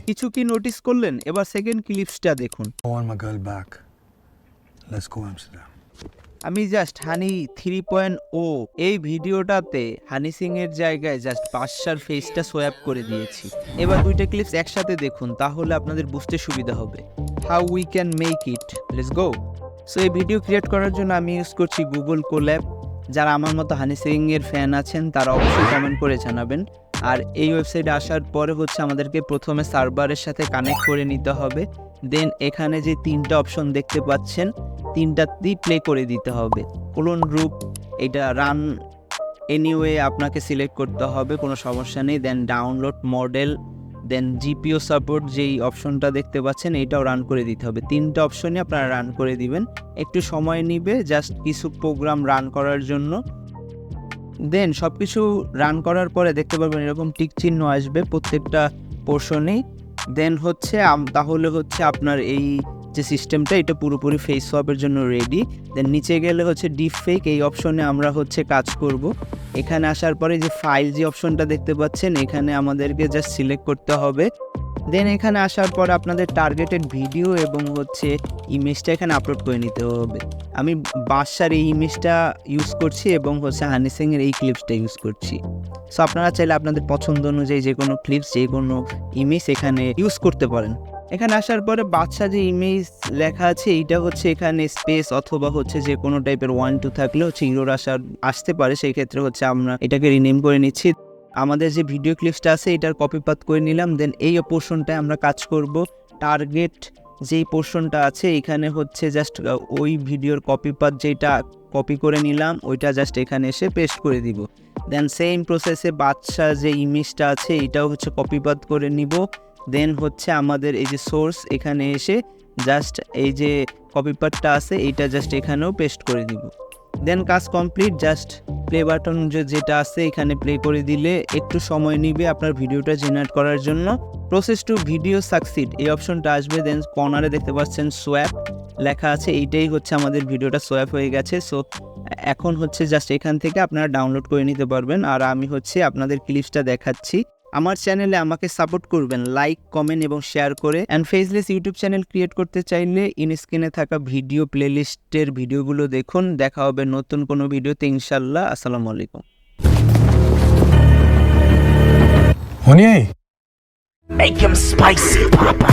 কিছু কি নোটিস করলেন? এবার সেকেন্ড ক্লিপসটা দেখুন। I want my girl back. Let's go Amsterdam. আমি জাস্ট হানি 3.0 এই ভিডিওটাতে হানি সিং এর জায়গায় জাস্ট বাদশার ফেসটা সোয়াপ করে দিয়েছি। এবার দুইটা ক্লিপস একসাথে দেখুন, তাহলে আপনাদের বুঝতে সুবিধা হবে। How we can make it, let's go. So এই ভিডিও ক্রিয়েট করার জন্য আমি ইউজ করছি গুগল কোল্যাব। যারা আমার মতো হানি সিং এর ফ্যান আছেন তারা অবশ্যই কমেন্ট করে জানাবেন। আর এই ওয়েবসাইটে আসার পরে হচ্ছে আমাদেরকে প্রথমে সার্ভারের সাথে কানেক্ট করে নিতে হবে। দেন এখানে যে তিনটা অপশন দেখতে পাচ্ছেন, তিনটাতেই প্লে করে দিতে হবে। ক্লোন রূপ, এটা রান এনিওয়ে আপনাকে সিলেক্ট করতে হবে, কোনো সমস্যা নেই। দেন ডাউনলোড মডেল, দেন জিপিও সাপোর্ট যেই অপশনটা দেখতে পাচ্ছেন এটাও রান করে দিতে হবে। তিনটা অপশনই আপনারা রান করে দিবেন। একটু সময় নিবে জাস্ট কিছু প্রোগ্রাম রান করার জন্য। দেন সব কিছু রান করার পরে দেখতে পারবেন এরকম টিক চিহ্ন আসবে প্রত্যেকটা পোর্শনেই। দেন হচ্ছে তাহলে হচ্ছে আপনার এই যে সিস্টেমটা এটা পুরোপুরি ফেস সোয়াপের জন্য রেডি। দেন নিচে গেলে হচ্ছে ডিপফেক, এই অপশনে আমরা হচ্ছে কাজ করব। এখানে আসার পরে যে ফাইল যে অপশনটা দেখতে পাচ্ছেন এখানে আমাদেরকে জাস্ট সিলেক্ট করতে হবে। দেন এখানে আসার পর আপনাদের টার্গেটেড ভিডিও এবং হচ্ছে ইমেজটা এখানে আপলোড করে নিতে হবে। আমি বাদশার এই ইমেজটা ইউজ করছি এবং হচ্ছে হানি সিংয়ের এই ক্লিপসটা ইউজ করছি। সো আপনারা চাইলে আপনাদের পছন্দ অনুযায়ী যে কোনো ক্লিপস যে কোনো ইমেজ এখানে ইউজ করতে পারেন। এখানে আসার পরে বাদশা যে ইমেজ লেখা আছে এইটা হচ্ছে এখানে স্পেস অথবা হচ্ছে যে কোনো টাইপের 1 2 থাকলে হচ্ছে ইরোর আসতে পারে, সেই ক্ষেত্রে হচ্ছে আমরা এটাকে রিনেম করে নিচ্ছি। আমাদের যে ভিডিও ক্লিপসটা আছে এটার কপি পাত করে নিলাম। দেন এই পোর্শনটায় আমরা কাজ করব। টার্গেট যেই পোর্শনটা আছে এখানে হচ্ছে জাস্ট ওই ভিডিওর কপি পাত যেটা কপি করে নিলাম ওইটা জাস্ট এখানে এসে পেস্ট করে দিব। দেন সেম প্রসেসে বাদশা যে ইমেজটা আছে এটাও হচ্ছে কপি পাত করে নিব। দেন হচ্ছে আমাদের এই যে সোর্স এখানে এসে জাস্ট এই যে কপি পাতটা আছে এইটা জাস্ট এখানেও পেস্ট করে দিব। দেন কাজ কমপ্লিট। জাস্ট প্লে বাটন যেটা আছে এখানে প্লে করে দিলে একটু সময় নিবে আপনার ভিডিওটা জেনারেট করার জন্য। প্রসেস টু ভিডিও সাকসিড এই অপশনটা আসবে। দেন কর্নারে দেখতে পাচ্ছেন সোয়াপ লেখা আছে, এইটাই হচ্ছে আমাদের ভিডিওটা সোয়াপ হয়ে গেছে। সো এখন হচ্ছে জাস্ট এখান থেকে আপনারা ডাউনলোড করে নিতে পারবেন। আর আমি হচ্ছে আপনাদের ক্লিপসটা দেখাচ্ছি। আমার চ্যানেলে আমাকে সাপোর্ট করবেন লাইক কমেন্ট এবং শেয়ার করে। And faceless YouTube channel create করতে চাইলে স্ক্রিনে থাকা ভিডিও প্লেলিস্টের ভিডিওগুলো দেখুন। দেখা হবে নতুন কোনো ভিডিওতে ইনশাল্লাহ। আসসালামু আলাইকুম। Honey? Make him spicy, Papa.